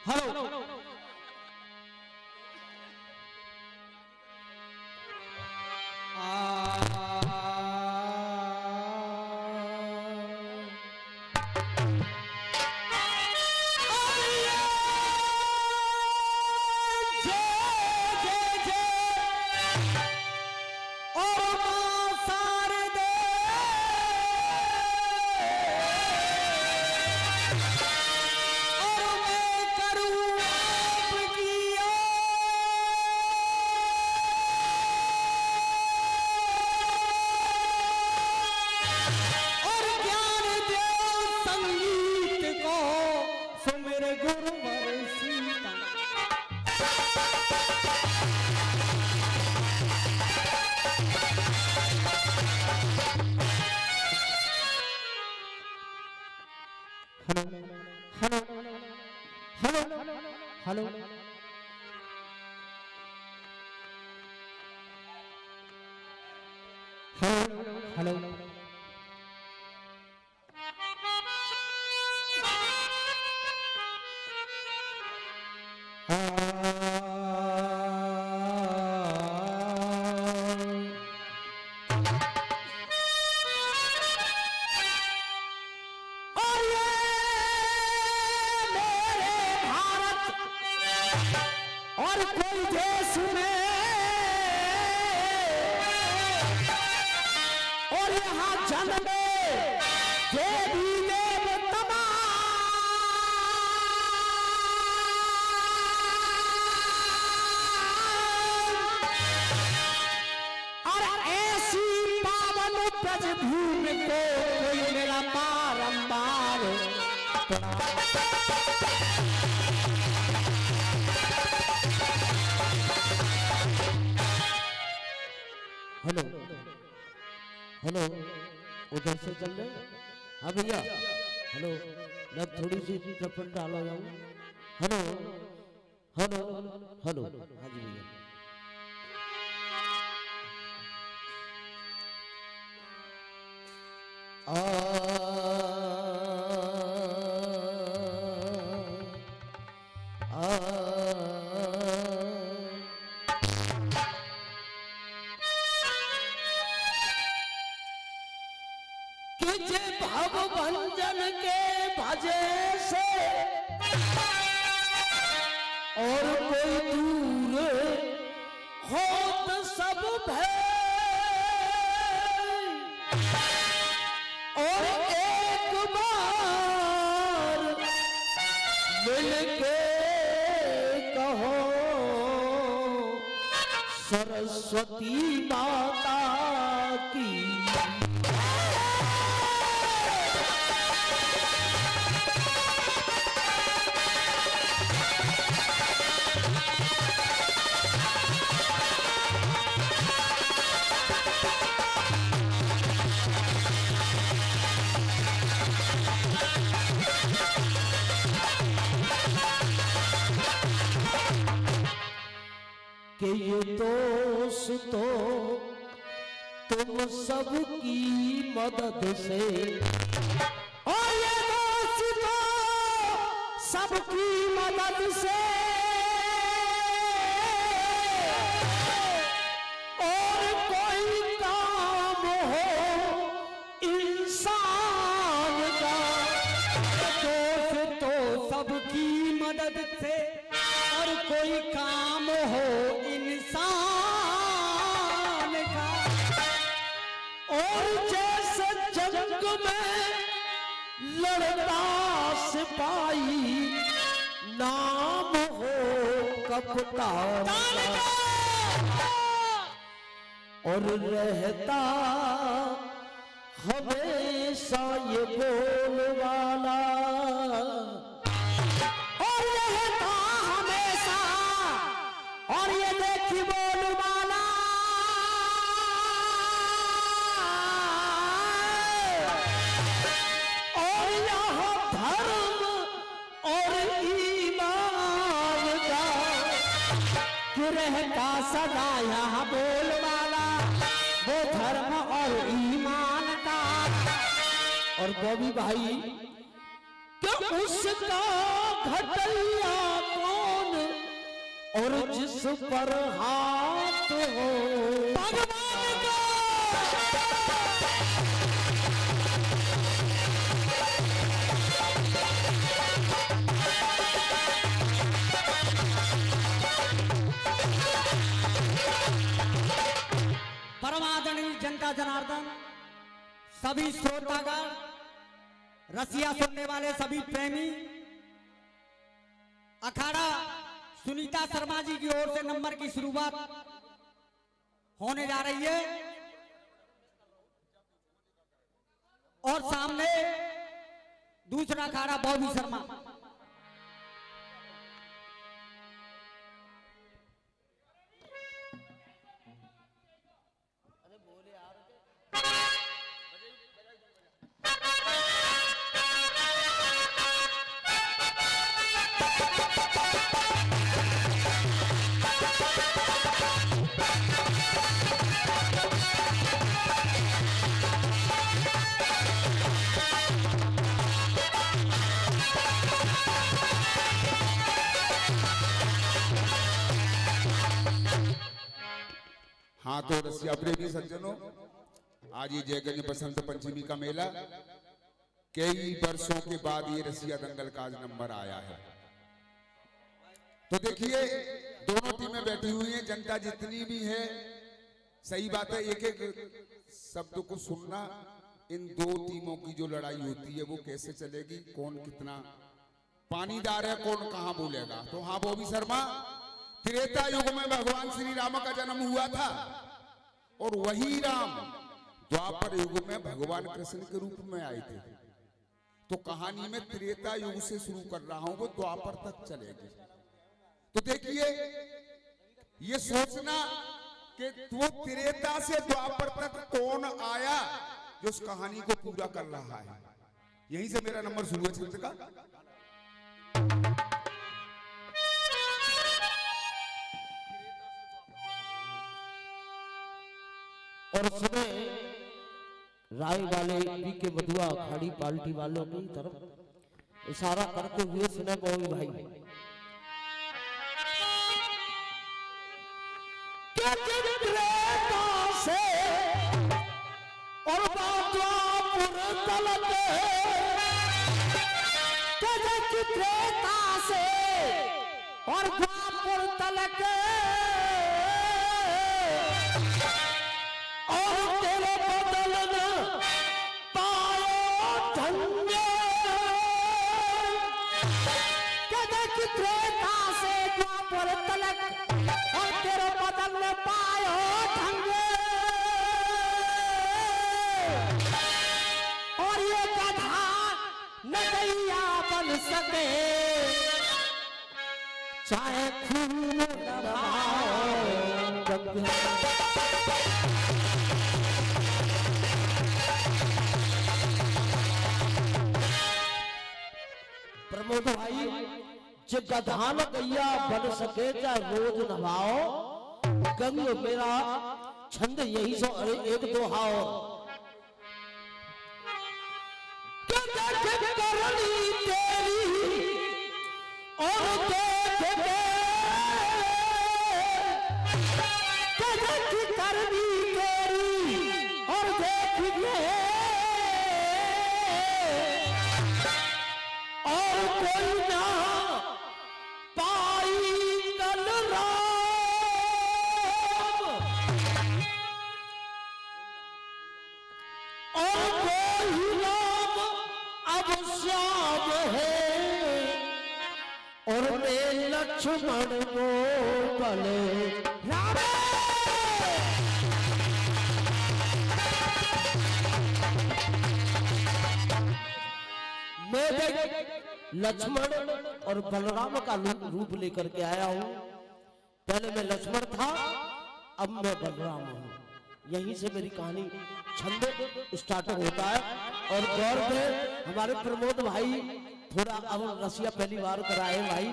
Hello hello hello hello भूमि को कोई मेरा बारंबार हेलो हेलो उधर से चल रहे। हाँ भैया हेलो मैं थोड़ी सी चप्पल डाला जाऊँ। हेलो हेलो हेलो हाँ जी भैया भंजन के भजे से और कोई दूर हो तो सब भय और एक बार मिलके कहो सरस्वती माता की कि ये दोस्तों तुम सबकी मदद से और ये दोस्तों सबकी मदद से और कोई काम हो इंसान का दोस्तों सबकी मदद से और कोई काम हो लड़ता सिपाही नाम हो कप्तान और रहता हमेशा ये बोल वाला और रहता हमेशा और ये देखी बोल वाला रहता सदा यहाँ बोल वाला वो धर्म और ईमान का। और बॉबी भाई क्यों उसका घटैया कौन और जिस पर हाथ हो भगवान का। परमादरणीय जनता जनार्दन, सभी श्रोतागण, रसिया सुनने वाले सभी प्रेमी, अखाड़ा सुनीता शर्मा जी की ओर से नंबर की शुरुआत होने जा रही है और सामने दूसरा अखाड़ा बॉबी शर्मा। हाँ तो रसिया प्रेमी सज्जनों, आज ये जयगंज बसंत पंचमी का मेला, कई वर्षों के बाद ये रसिया दंगल का आज नंबर आया है। तो देखिए दोनों टीमें बैठी हुई हैं, जनता जितनी भी है, सही बात है, एक एक शब्द को सुनना। इन दो टीमों की जो लड़ाई होती है वो कैसे चलेगी, कौन कितना पानीदार है, कौन कहां बोलेगा। तो हाँ बॉबी शर्मा, त्रेता युग में भगवान श्री राम का जन्म हुआ था और वही राम द्वापर युग में भगवान कृष्ण के रूप में आए थे। तो कहानी में त्रेता युग से शुरू कर रहा हूं, वो द्वापर तक चलेगी। तो देखिए ये सोचना कि वो त्रेता से द्वापर तक कौन आया जो उस कहानी को पूरा कर रहा है। यहीं से मेरा नंबर शुरू है छंद का। और सुने राय वाले पी के बधुआ अखाड़ी पार्टी वालों की तरफ इशारा करते हुए सुने बॉबी भाई, से और त्रेता से और द्वापर तलक और तेरे बदल में पायो धन्य। त्रेता से द्वापर तलक और तेरे बदल में पायो धन्य। और ये गधा नदैया बन सके चाहे खून प्रमोद भाई, जो गधा नदैया बन सके चाहे रोज नभाओ, गंग मेरा छंद यही सो। अरे एक दो हाओ करनी तेरी और करनी तेरी और देखिए और कोई ना पाई कल और कोई नाम अब श्याम है और मैं लक्ष्मण को भले राम। मैं लक्ष्मण और बलराम का रूप लेकर के आया हूं। पहले मैं लक्ष्मण था, अब मैं बलराम हूं। यहीं से मेरी कहानी छंद स्टार्ट होता है। और गौर से हमारे प्रमोद भाई थोड़ा, अब रसिया पहली बार कराए भाई,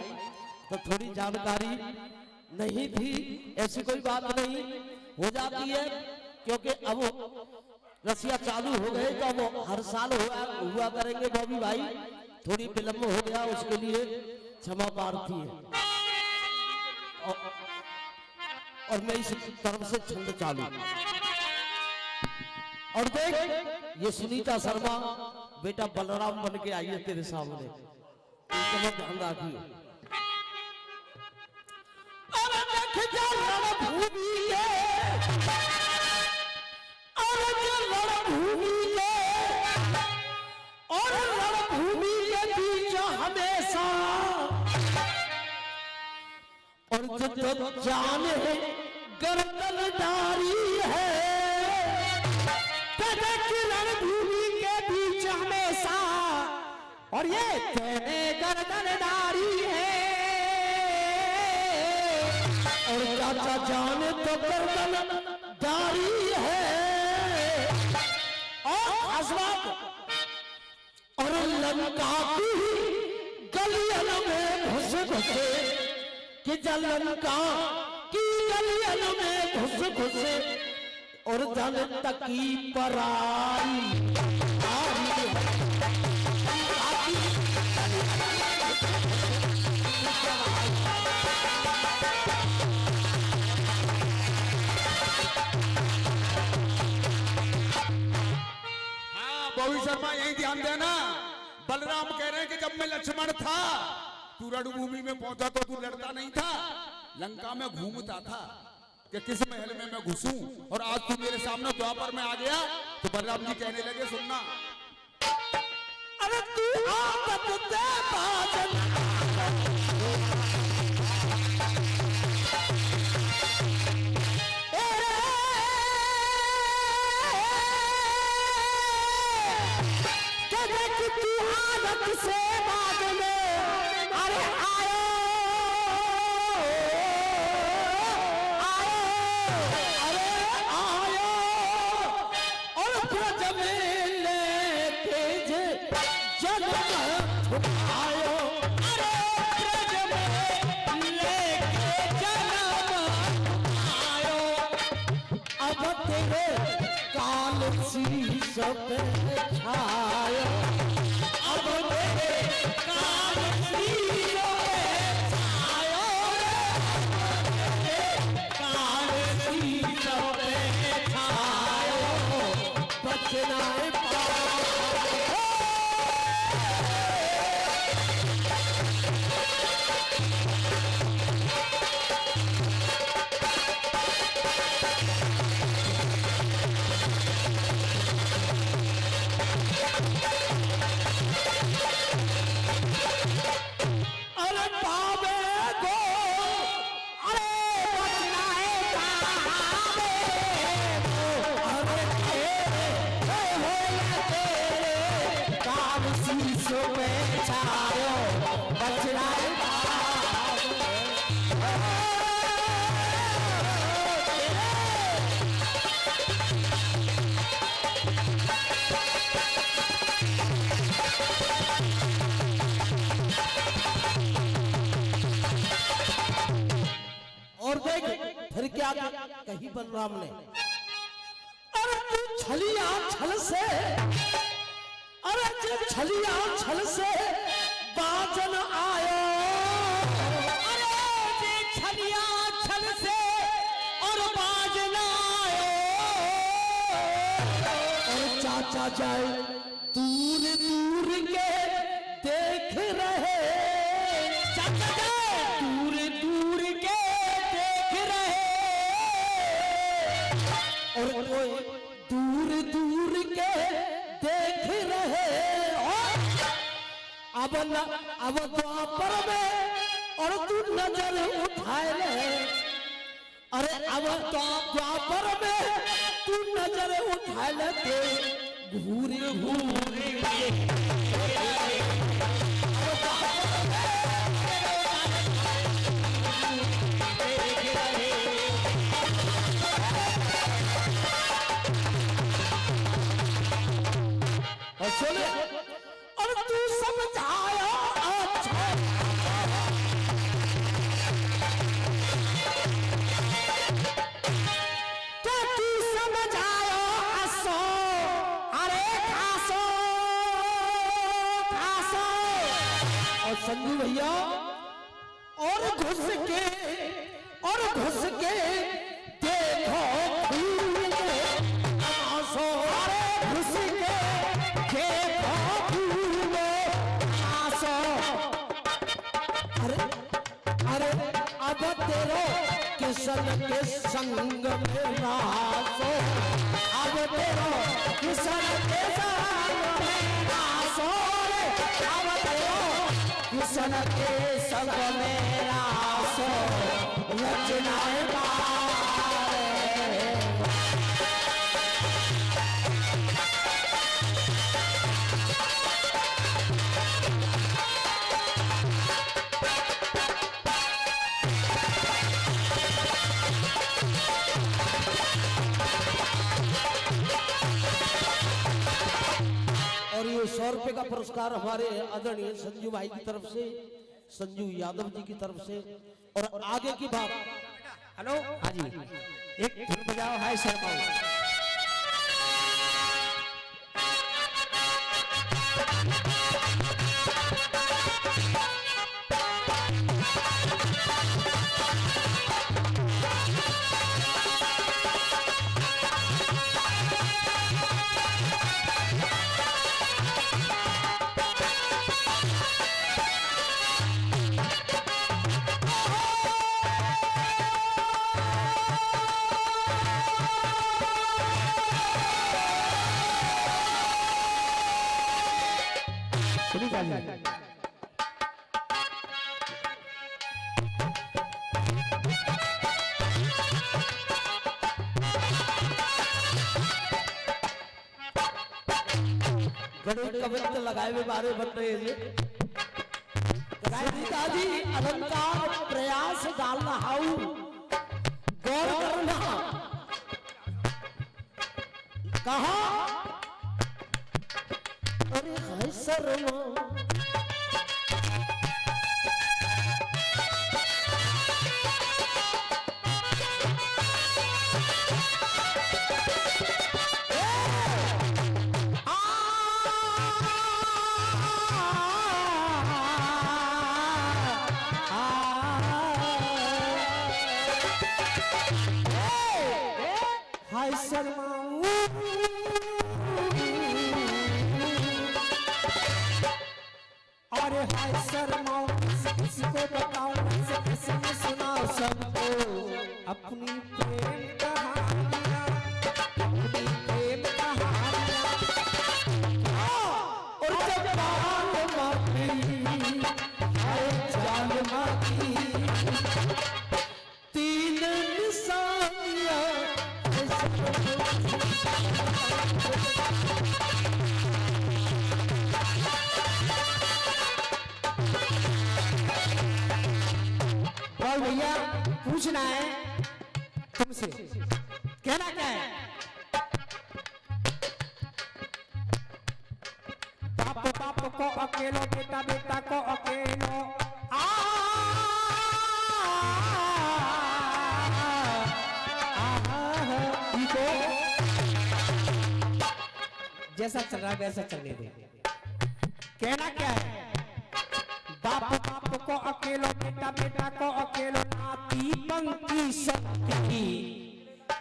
तो थोड़ी जानकारी नहीं थी। ऐसी कोई बात नहीं, हो जाती है, क्योंकि अब रसिया चालू हो गए तो अब हर साल हुआ करेंगे बॉबी भाई। थोड़ी विलम्ब हो गया, उसके लिए क्षमा प्रार्थी है। और मैं इस तरफ से छंद चालू। और देख ये सुनीता शर्मा बेटा बलराम बन के आई है तेरे सामने, इसका ध्यान रखिए। अरे देख जा रणभूमि के, अरे जा रणभूमि के, और रणभूमि के बीच हमेशा, और जो जाने गर्दन डारी है, रणभूमि के बीच हमेशा, और ये तेरे गर्दन डारी है, और चाचा जाने तो गर्दन डारी है। और आसवाद और लंका की गलियन में घुस घुसे, कि लंका की गलियन में घुस घुसे, और जन तकी पराई बॉबी शर्मा यही ध्यान देना। बलराम कह रहे हैं कि जब मैं लक्ष्मण था तू रणभूमि में पहुंचा तो तू लड़ता नहीं था, लंका में घूमता था कि किस महल में मैं घुसूं, और आज तू मेरे सामने द्वापर में आ गया। तो बलराम जी कहने लगे सुनना, अरे तू आदत दे बाजन, से बाद में अरे आयो अरे आयो, और ब्रज में लेके जन्म आयो, अरे ब्रज में लेके जन्म आयो, अब तेरे काल शीश पे छायो, अब तेरे काल शीश पे छायो, काल शीश पे छायो, बचना फिर क्या कही बलराम ने, अरे तू छलिया छल से, अरे जब छलिया छल से बाजन आयो, अरे जे छलिया छल से और बाजन आयो, और चाचा जाए दूर दूर के देख रहे, चाचा जाए दूर दूर के देख रहे, और कोई दूर दूर के देख रहे, अब द्वापर में और तू नजर उठाए ले, अरे अब द्वापर में तू नजर उठाए ले, घूरी घूरी सुने, और तू समझाया अच्छा, क्या तू समझाया असो, अरे खासो खासो संजू भैया और घुस के देखो फूल में आंसू, घुस के देखो फूल में आंसू। अरे अब तेरो किशन के संग में नाचो, अब तेरो किशन के संग में नाचो, अब तेरो किशन के संग में नाचो, रचनाएं और ये 100 रुपए का पुरस्कार हमारे आदरणीय संजू भाई की तरफ से, संजू यादव जी की तरफ से। और आगे की बात, हेलो हाँ जी, एक धुन बजाओ हाय शर्मा। कविता लगाए हुए बारे बन रहे हैं जी, अलंकार प्रयास डालना हाउ गौर करना कहा। अरे हाय शर्मा अरे हाय शर्माओ, किसको बताऊं, किसने सुनाओ सबको अपनी प्रेम कहानियां, अपनी प्रेम कहानियां। और जब बाल माटी हाय जान माटी, तीन निशानियां भैया पूछना है तुमसे, कहना क्या है? बाप बाप को अकेलो, बेटा बेटा को अकेलो, जैसा चल रहा है वैसा चलने दे। कहना क्या है? बाप बाप को अकेलो, बेटा बेटा को अकेलो, नाती पंक्ति शक्ति।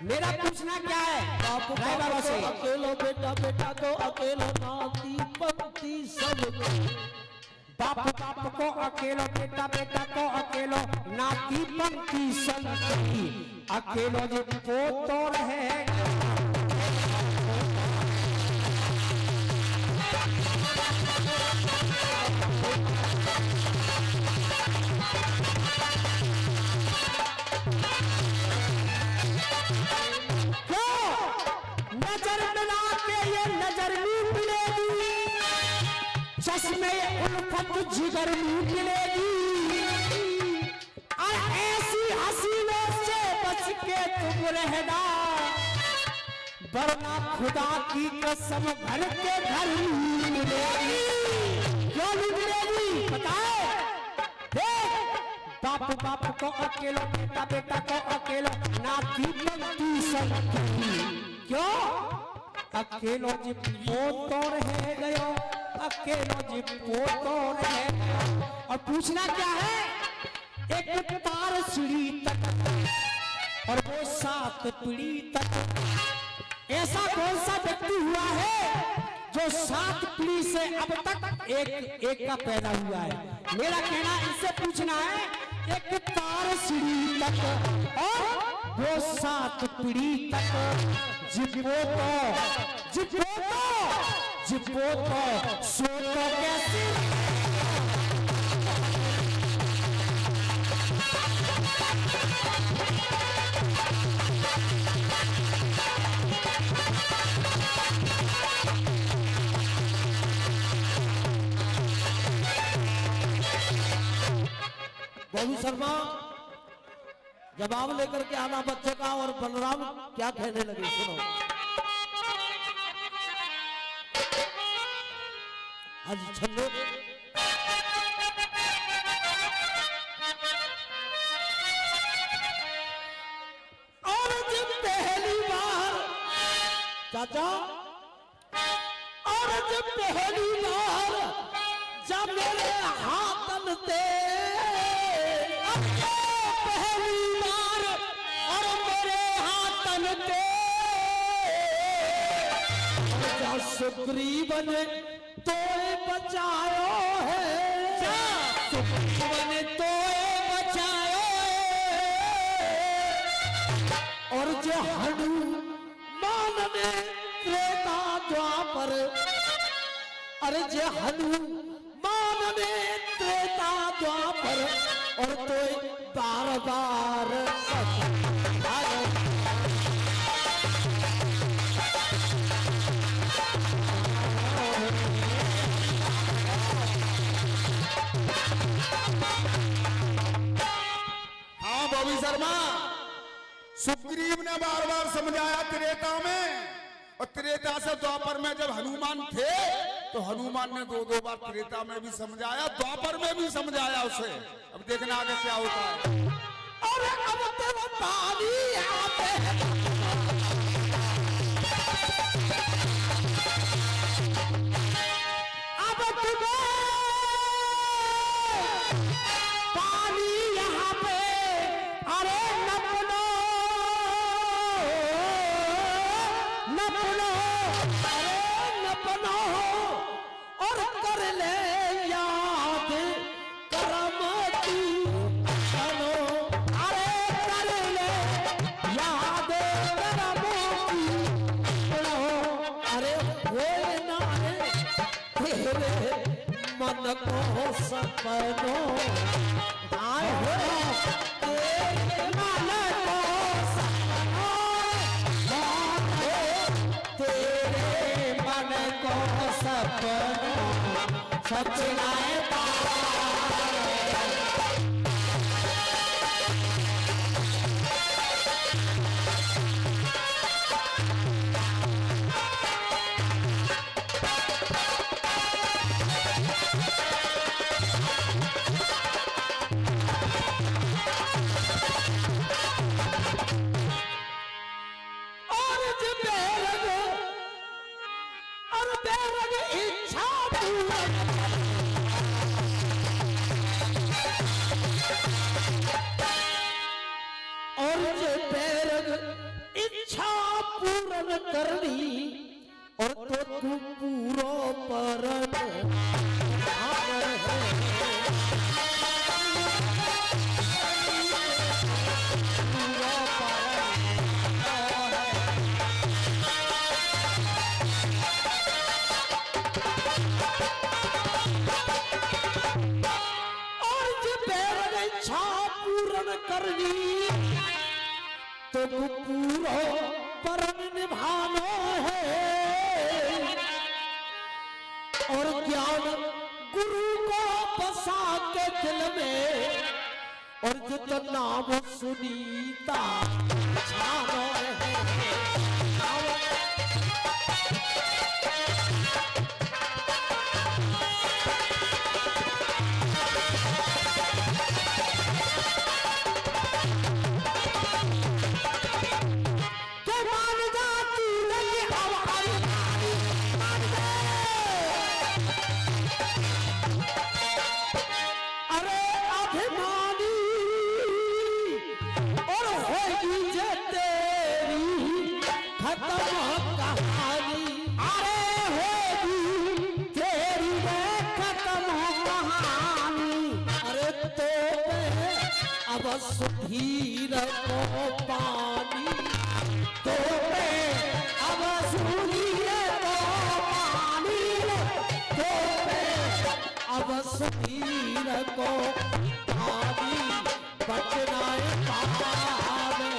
मेरा पूछना क्या है? बाप बाबा से अकेलो, बेटा बेटा को अकेलो, नाती पंक्ति सब। बाप बाप को अकेलो, बेटा बेटा को अकेलो, नाती पंक्ति संगति। अकेलो जो पोतो रहे जिगर निकलेगी, और ऐसी हसीनों से बच के तुम रहना, वरना खुदा की कसम घर के घर मिलेगी। क्यों मिलेगी बताए? बाप बाप को अकेलो, बेटा बेटा को अकेलो, नाती पंक्ति संगति। क्यों? अकेलो जब वो तो रह गयो, अकेलो जिपो तो रहे। और पूछना क्या है, एक तार सीढ़ी तक और वो 7 पीढ़ी तक। ऐसा कौन सा व्यक्ति हुआ है जो 7 पीढ़ी से अब तक एक का पैदा हुआ है? मेरा कहना इनसे पूछना है, एक तार सीढ़ी तक और वो 7 पीढ़ी तक। जिपो तो सोचो कैसे। बॉबी शर्मा जवाब लेकर के आना बच्चे का। और बलराम क्या कहने लगे सुनो। आज छल्लो और जब पहली बार चाचा और जब पहली बार जब मेरे हाथन ते पहली बार और मेरे हाथन ते सुग्रीव ने तो बचायो है। सुग्रीव ने तो बचायो है। और जो हनुमान ने त्रेता द्वापर, अरे जे हनुमान ने त्रेता द्वापर और तो बार बार बॉबी शर्मा, सुग्रीव ने बार बार समझाया त्रेता में, और त्रेता से द्वापर में जब हनुमान थे तो हनुमान ने 2-2 बार त्रेता में भी समझाया, द्वापर में भी समझाया उसे। अब देखना आगे क्या होता है। और अब तो पानी आते अब तुम्हें पानी यहाँ पे, अरे नपनो अरे नपनो और कर ले याद करम तू करो। अरे कर ले याद करम तू करो। अरे होए ना तेरे मन को सपनों आए हो, तेरे मन को सपनों तेरे मन को सपनों सच लाए इच्छा और जे बैरग इच्छा पूर्ण करनी और तो तू पूरो परन करनी तो पूरा परम निभाना है। और ज्ञान गुरु को बसा के दिल में और जितना नाम सुनीता छाना है। कश्मीर को आदि बचनाए पावे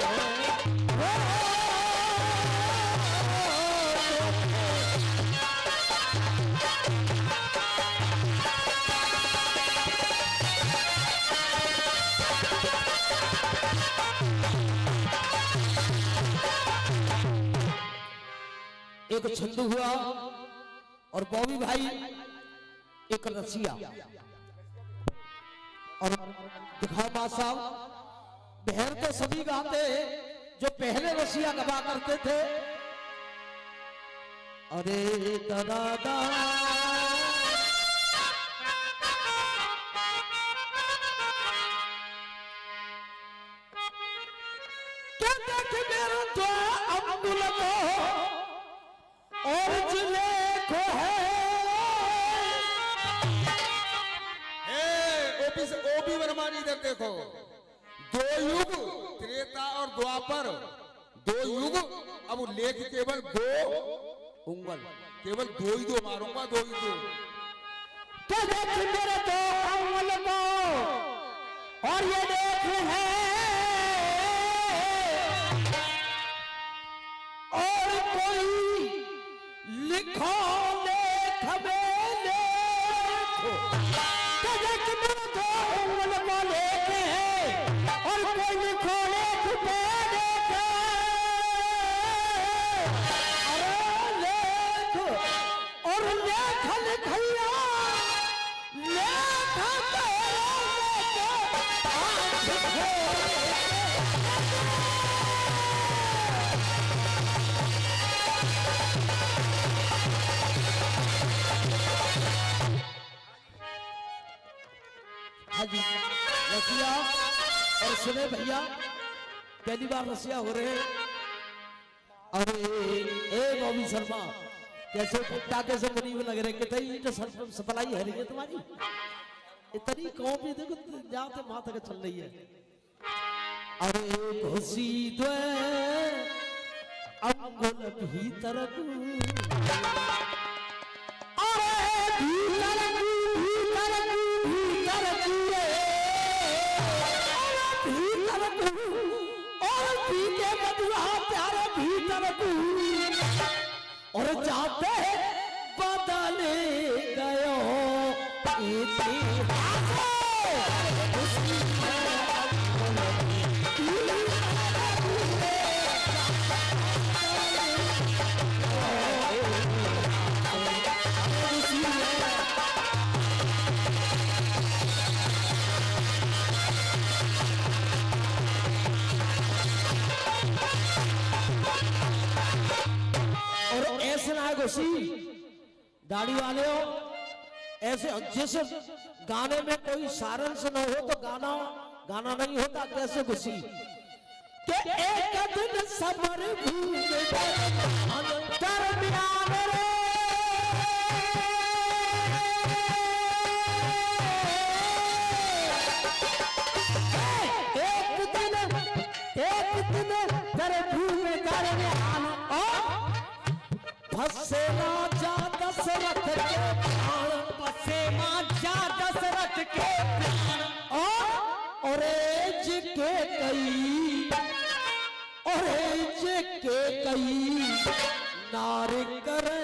एक छंद हुआ और बॉबी भाई एक रसिया और दिखाओ मां साहब बहर तो सभी गाते जो पहले रसिया गवा करते थे। अरे दादा क्या देख मेरा तो अब्दुल को और जिले को है ओपी वर्मा जी इधर देखो, दो युग त्रेता और द्वापर, दो युग। अब लेख केवल दो उंगल, केवल दो ही दो मारूंगा, दो ही दो। क्या देख मेरे दो अंगुल को और ये देख है और कोई लिखो लेख में लेखो। क्या देख मेरे दो अंगुल को लेख है और कोई लिखो लेख में लेख। अरे लेख और लेख लिखैया लेख हाँ जी रसिया और सुने भैया पहली बार रसिया हो रहे हैं। और ए बॉबी शर्मा कैसे कुत्ता कैसे बनी हुई लग रहे कितनी तो सफलाई है रही है तुम्हारी इतनी कॉपी देखो जाते माथा के चल रही है। अरे घुसी द्वे अंगुल भीतर और जाते बदले गयो इतिहास। दाढ़ी वाले हो ऐसे जैसे गाने में कोई सारंश न हो तो गाना नहीं होता। कैसे घुसी के एक दिन सबर दरमियान रे एक दिन तेरे भूमि दरमियान फसेला जा दशरथ के प्राण फसेला जा दशरथ के प्राण और के कई नारी करे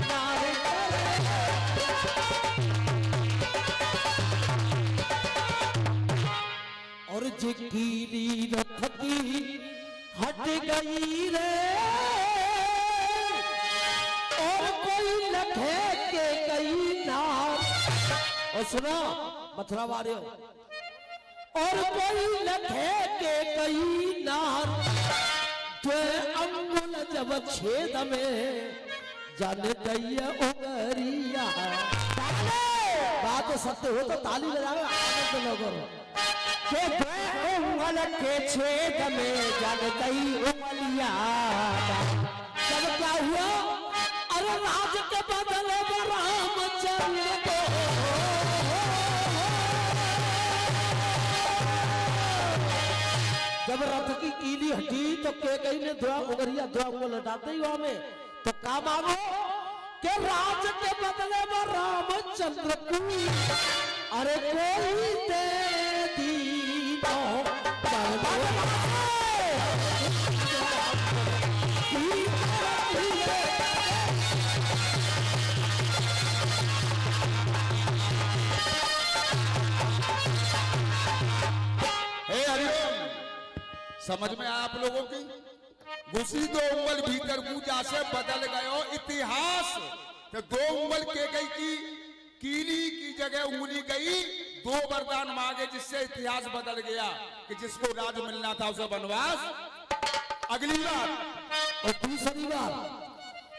नारी करे और जिकीरी रथ की हट गई रे और कोई लखे के कई नार। और सुना मथुरा वाले और कोई लखे के कई नार जो अंगुल जब छेद में जान गई उंगरिया। बात सत्य हो तो ताली बजाओ आनंद लोगों के उंगल के छेद में जल गई उंगलिया। तब क्या हुआ अरे राज के बदले में रामचंद्र को जब रथ की कीली हटी तो के कई ने धुआ उंगलिया धुआ को लटाते ही में तो काम आगो के राज के बदले में रामचंद्र को अरे कोई दे दीनो समझ में आया आप लोगों की? घुसी 2 उंगल भीतर पूजा से बदल गयो इतिहास। तो 2 उंगल के गई की कीली की जगह उंगली गई, 2 वरदान मांगे जिससे इतिहास बदल गया कि जिसको राज मिलना था उसे वनवास। अगली बात और दूसरी बात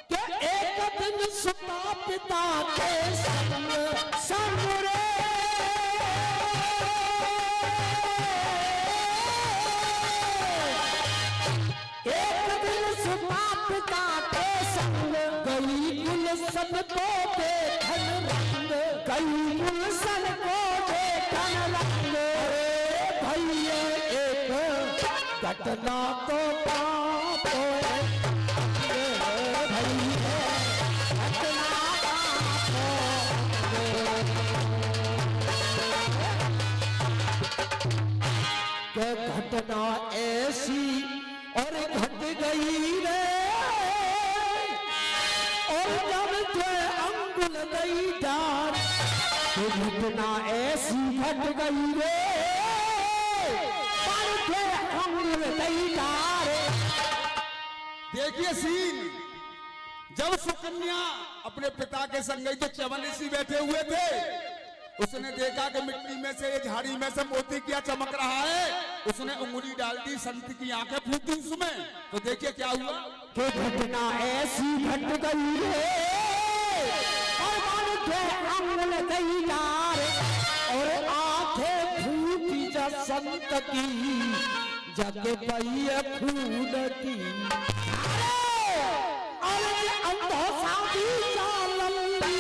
कि एक दिन सुता पिता के संग रे गुलशन को देखन रंग गई गुलशन को देखन रंग भैया एक घटना को पाप भैया घटना ऐसी और घट गई रे घटना ऐसी घट गई रे पर थे अंगुल गई डार। देखिए सीन, जब सुकन्या अपने पिता के संग गई तो चवन ऋषि बैठे हुए थे। उसने देखा कि मिट्टी में से झाड़ी में से मोती क्या चमक रहा है। उसने उंगली डाल दी, संत की आंखें फूटी उसमें। तो देखिए क्या हुआ कि घटना ऐसी घट गई रे अंगुल गई डार और आंखें फूटी जा संत की जग पई खून की। अरे अंधो साधी चालली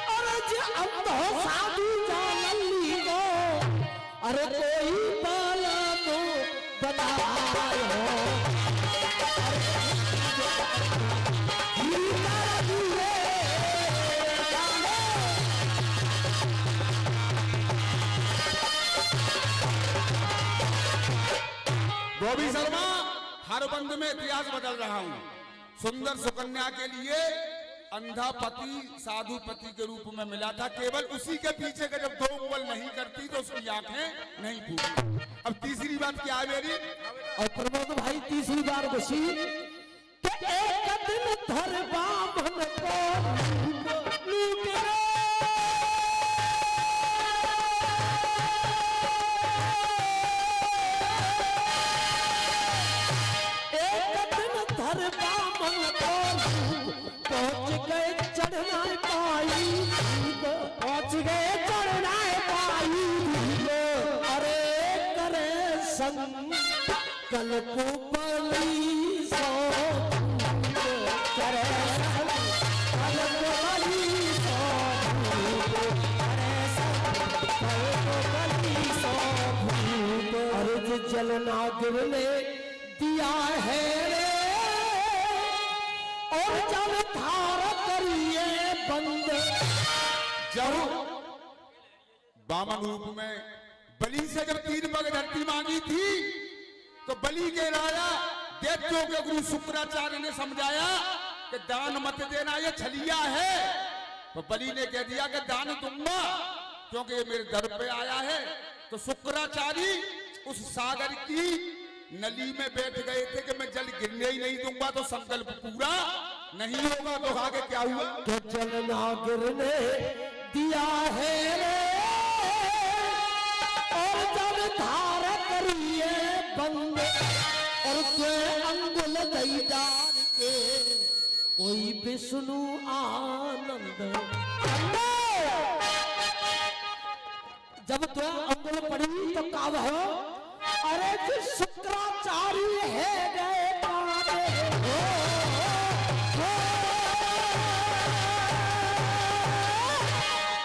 अरे अंधो साधी चालली को अरे कोई बाला को बनायो गोभी शर्मा। हर बंद में इतिहास बदल रहा हूं। सुंदर सुकन्या के लिए अंधा पति साधु पति के रूप में मिला था। केवल उसी के पीछे का जब 2 उंगल नहीं करती तो उसकी आंखें नहीं फूटती। अब तीसरी बात क्या है मेरी? और प्रमोद भाई तीसरी बार घुसी कि एक दिन धर बामन को लूट रे पहुंच गए चढ़ना पाई पहुंच गए चढ़ना पाई अरे करे संग कल को बली सो करे कल को बली सो करे कल को बली सो अरे जलना गिरने दिया है और जब धार करिए बंद। जब बामन रूप में बलि से जब 3 पग धरती मांगी थी तो बलि के राजा देवताओं के गुरु शुक्राचार्य ने समझाया कि दान मत देना, ये छलिया है। तो बलि ने कह दिया कि दान दूंगा क्योंकि ये मेरे दर पे आया है। तो शुक्राचार्य उस सागर की नली में बैठ गए थे कि मैं जल गिरने ही नहीं दूंगा तो संकल्प पूरा नहीं होगा। तो आगे क्या हुआ? तो जल ना गिरने दिया है रे और जब धार करिए बंद और ते अंगुल दई डार के कोई विष्णु आनंद। जब तो अंगुल पड़ी तो का हो अरे जो शुक्राचार्य है गए काने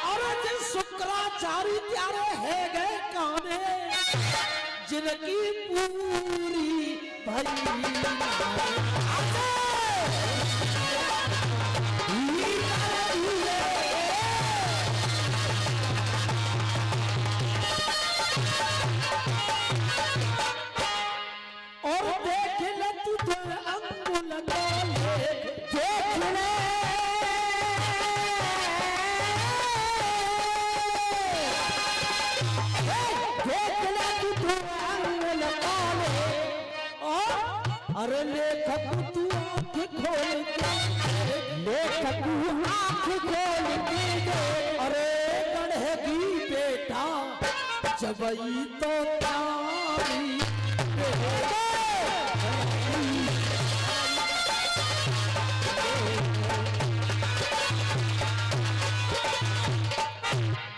अरे जो शुक्राचार्य त्यारे है गए काने जिनकी पूरी भई और देख ले तुझे अंगुल डाले देख ले अरे लेखक तू आँख खोल के लेखक आँख खोल के अरे गढ़ेगी बेटा जबई तो तारी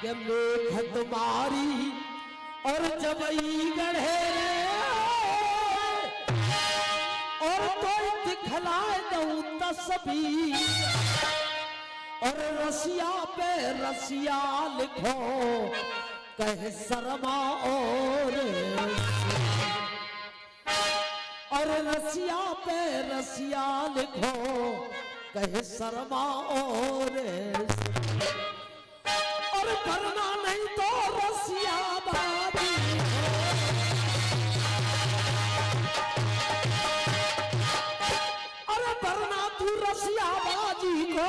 लेखक मारी और जबई गढ़े और कोई दिखलाए दऊं तस्वीर और रसिया पे रसिया लिखो कहे शर्मा और रसिया पे रसिया लिखो कहे शर्मा और करना नहीं तो रसिया बाबी तू रसिया बाजी को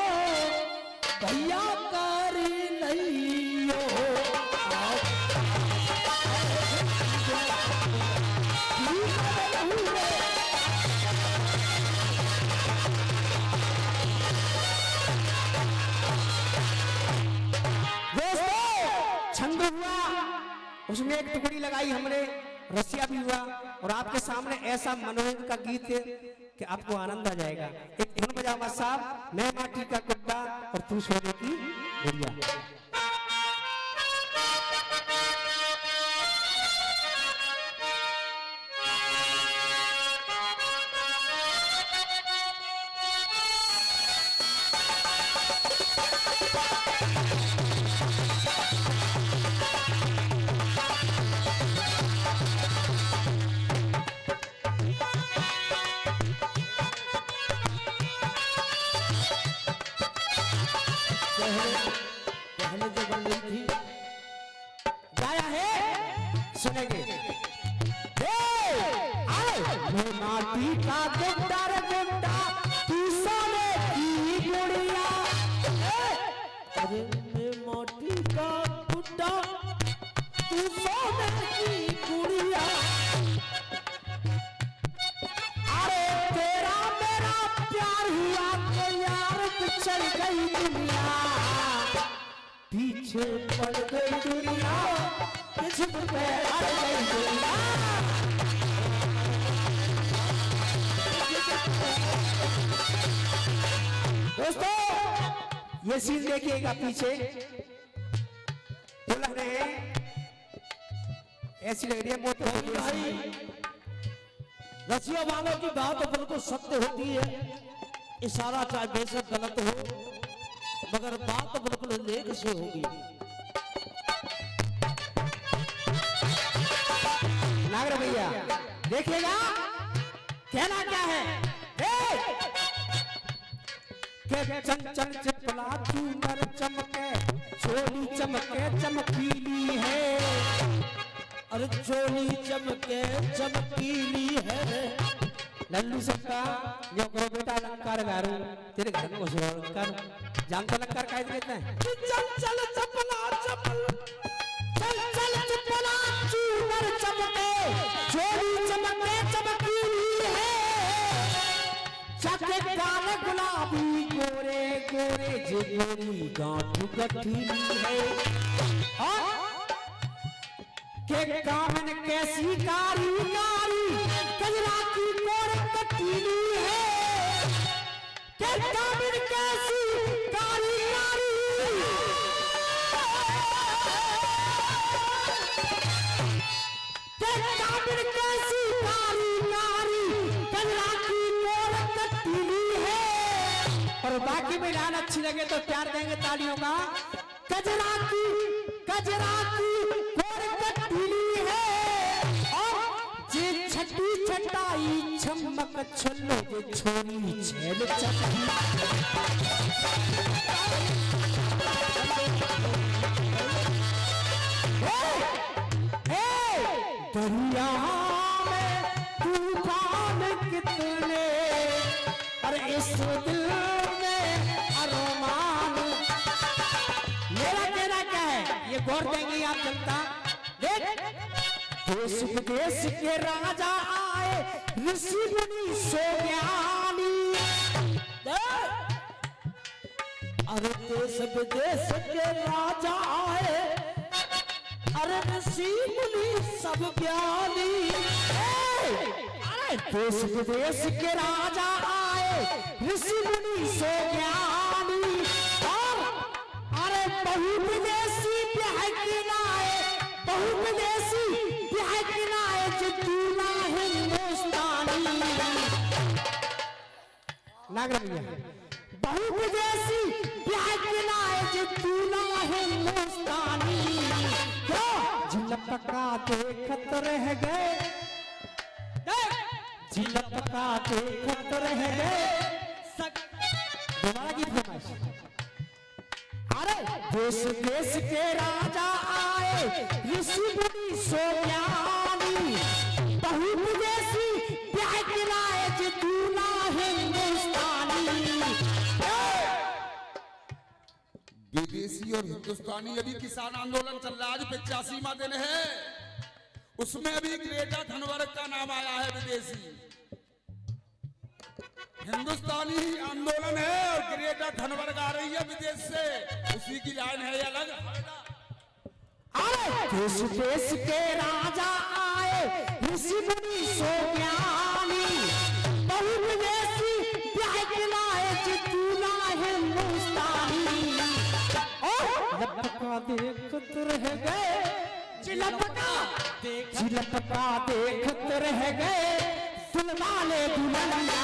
भैया करी नहीं हो छंद हुआ उसमें एक टुकड़ी लगाई हमने रसिया भी हुआ और आपके सामने ऐसा मनोरंजन का गीत है कि आपको आनंद आ जाएगा। एक धुन बजावा साहब, मैं माटी का गुड्डा और तू सोने की गुड़िया। पहले जो बन रही थी गाया है सुनेंगे। मैं माटी का गुड्डा रे गुड्डा तू सोने की गुड़िया। अरे मैं माटी का गुड्डा तू सोने की गुड़िया। अरे तेरा मेरा प्यार हुआ तो यार चल गई दुनिया, पीछे पड़ गई दुनिया, पीछे पड़ गई दुनिया। दोस्तों ये सीन देखिएगा, पीछे तो लग रहे हैं ऐसी लग रही है मोटे भाई रसिया वालों की बात तो बिल्कुल सत्य होती है। इशारा चाहे बेशक गलत हो मगर बात तो बिल्कुल लेख से होगी। नागर भैया देखिएगा कहना क्या है। के चंचल चिपला चूनर चमके चोली चमके चमकीली है। अरे चोली चमके चमकीली है। लल्लू सबका जो करो बेटा अलंकार गारू तेरे घर में घुस अलंकार जानता अलंकार काय देता है। चंचल चपला चपल चंचल चिपला चूनर चमके चोली चमके चमकीली है। चके कान गुलाबी गोरे गोरे जे गोरी गांठ गठीली है। के कामन कैसी कारी नारी कजरा की गोर कटीली है। के कामन कैसी कारी नारी के कामन कैसी कारी नारी कजरा की गोर कटीली है। और बाकी में लान अच्छी लगे तो प्यार देंगे तालियों का। कजरा की गोर कटीली है और छल्लो जे छोरी छेल चकी दरिया में तूफान कितने और इस दिल में अरमान। मेरा कहना क्या है ये गौर देंगे आप जनता। देख देश विदेश के राजा आए ऋषि मुनि सो ज्ञानी। अरे देश विदेश के राजा आए, अरे ऋषि मुनि सब ज्ञानी। अरे देश विदेश के राजा आए ऋषि मुनि सो ज्ञानी। और अरे बहु विदेशी ब्याह किनाए, बहु विदेशी ब्याह किनाए जो दूल्हा हिंदुस्तानी। बहु विदेशी ब्याह किनाए जो दूल्हा हिंदुस्तानी। झिलपका देखत रह गए, झिलपका देखत रह गए। दोबारा की फरमाइश। अरे देश देश के राजा आए ऋषि मुनि सो ज्ञानी। बहु विदेशी ब्याह किनाए जो दूल्हा हिंदुस्तानी। विदेशी और हिंदुस्तानी अभी किसान आंदोलन चल रहा है, आज 85वां दिन है, उसमें अभी ग्रेटा थनबर्ग का नाम आया है। विदेशी हिंदुस्तानी आंदोलन है और ग्रेटा थनबर्ग आ रही है विदेश से, उसी की लाइन है ये अलग। देश देश के राजा आए ऋषि मुनि सो ज्ञानी। बहु विदेशी ब्याह किनाए जो दूल्हा हिंदुस्तानी। लपका देखत रह गए, चिलपका देखत रह गए। दुल्हाने दुल्हनिया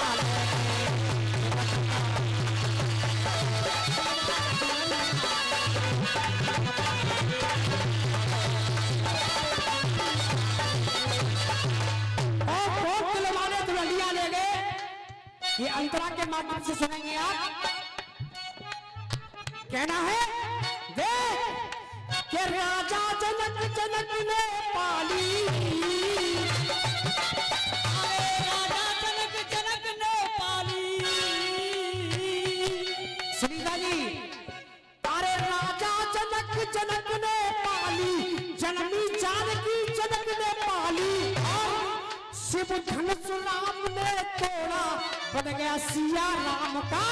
दुल्हनिया ले गए। ये अंतरा के माध्यम से सुनेंगे आप। कहना है देख के राजा जनक ने पाली। राजा जनक ने पाली। सुनीता जी, अरे राजा जनक ने पाली। जननी जानकी जनक ने पाली। और शिव धनुष राम ने तोड़ा, बन गया सिया राम का।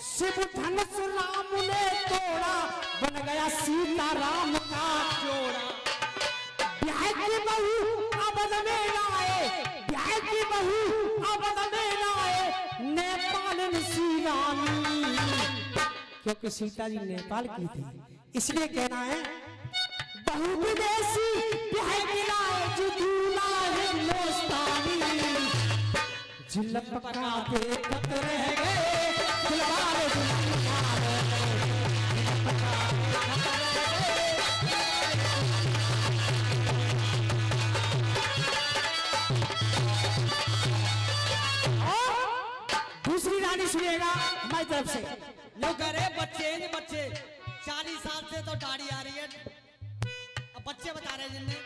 शिव धनुष राम ने तोड़ा, बन गया सीता राम का जोड़ा। ब्याह की बहू अवध में लाए, ब्याह की बहू अवध में लाए नेपाल सी रानी। क्योंकि सीता जी नेपाल की थी, इसलिए कहना है बहु विदेशी ब्याह की लाए जो दूल्हा हिंदुस्तानी। झिलपका देखत रह गए, दिलवाले दुल्हनिया ले गए। दूसरी रानी सुनिएगा हमारी तरफ से। लोग अरे बच्चे 40 साल से तो दाढ़ी आ रही है, अब बच्चे बता रहे हैं जिनने।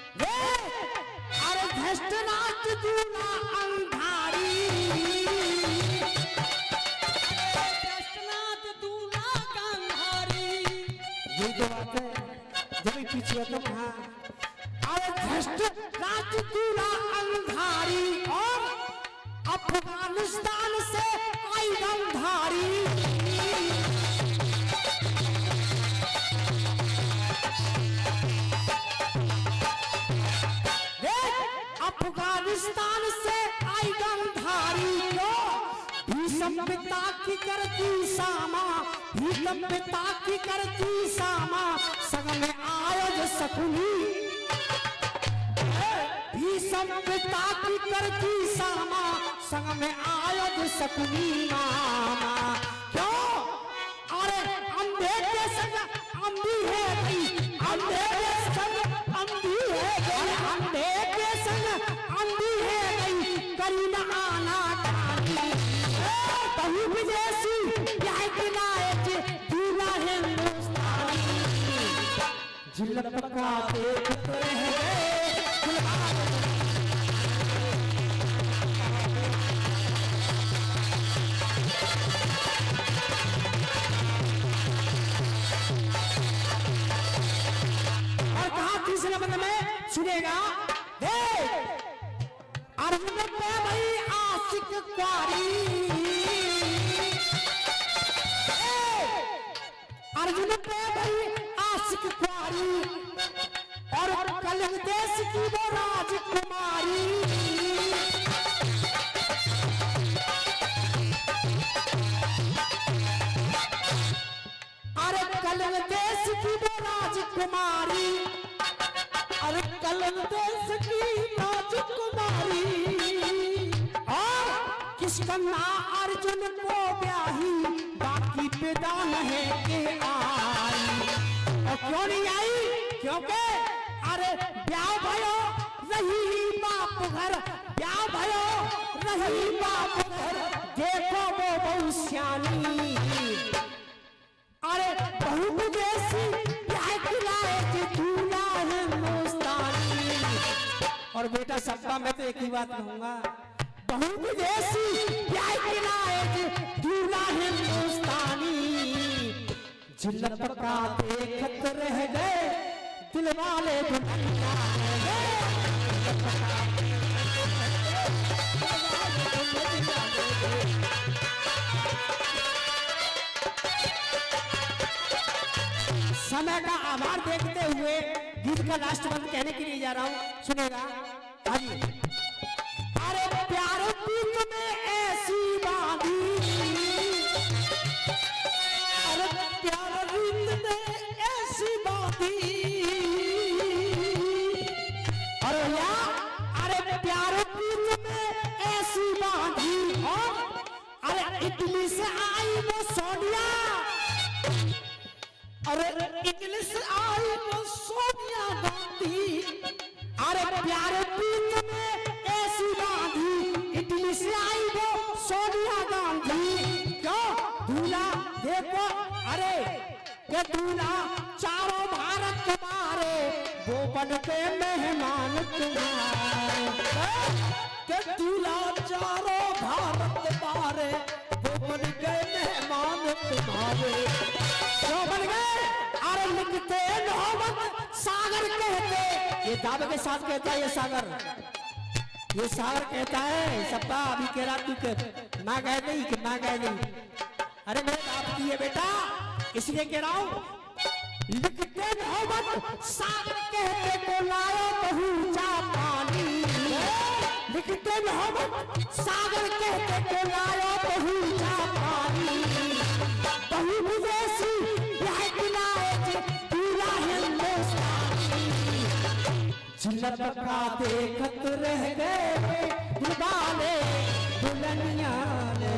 अरे धष्टनाथ दूल्हा अंधारी। कृष्णनाथ दूल्हा कंधारी। यही तो बात है, जब पीछे तो कहा। अरे धष्टनाथ दूल्हा अंधारी और अफगानिस्तान से आई गंधारी। अफगानिस्तान से आई गंधारी। भीषम पिता की करती सामा, भीषम पिता की करती सामा। संग में आयोज सकुनी, भीषम पिता की करती सामा। संग में आयोज सकुनी मामा। क्यों? अरे अंधे के संग अंधी है गई, अंधे के संग अंधी है गई, अंधे के संग अंधी है गई। जिल्लत का देखत रह गए दिलवाले तीसरे बंद में सुनेगा अर्जुन पे भाई आशिक क्वारी अर्जुन पे भाई आशिक क्वारी और कलंग देश की वो राजकुमारी अरे कलंग देश की वो राजकुमारी अरे कलंग देश की राजकुमारी और किसकन्ना अर्जुन को ब्याही बाकी बेदान है के आई और क्यों नहीं आई क्योंकि अरे ब्याह भयो रही बाप घर ब्याह भयो रही बाप घर देखो वो बहु श्यानी अरे बहु विदेशी ब्याह खिलाए थे दूल्हा हिंदुस्तानी और बेटा सबका मैं तो एक ही बात कहूंगा बहु विदेशी ब्याह खिलाए थे दूल्हा हिंदुस्तानी जिल्लत का देखत रह गए दिलवाले दुनिया समय का आभार देखते हुए गीत का लास्ट बंद कहने के लिए जा रहा हूं सुनेगा अरे प्यार प्रीत में ऐसी बांधी अरे प्यार प्रीत में ऐसी बांधी अरे या अरे प्यार प्रीत में ऐसी बांधी अरे इटली से आई वो सोनिया अरे इंग्लिश आई वो सोनिया गांधी अरे प्यारे प्रीत में ऐसी बांधी इटली से आई वो सोनिया गांधी क्यों दूल्हा देखो अरे के दूल्हा चारों भारत तुम्हारे वो बन के मेहमान तुम्हारे के दूल्हा चारों भारत तुम्हारे वो बन के मेहमान तुम्हारे क्यों बन गए अरे लिखते नौबत सागर कहते ये दावे के साथ कहता है ये सागर कहता है सबका अभी कह रहा तू कह ना कह नहीं कि ना कह नहीं अरे मेरे बाप की है बेटा इसलिए कह रहा हूं लिखते नौबत सागर कहते को लाओ बहुचा पानी लिखते नौबत सागर कहते को लाओ बहुचा पानी बहु विदेशी जिल्लत का देखत रह गए दिलवाले दुल्हनिया ने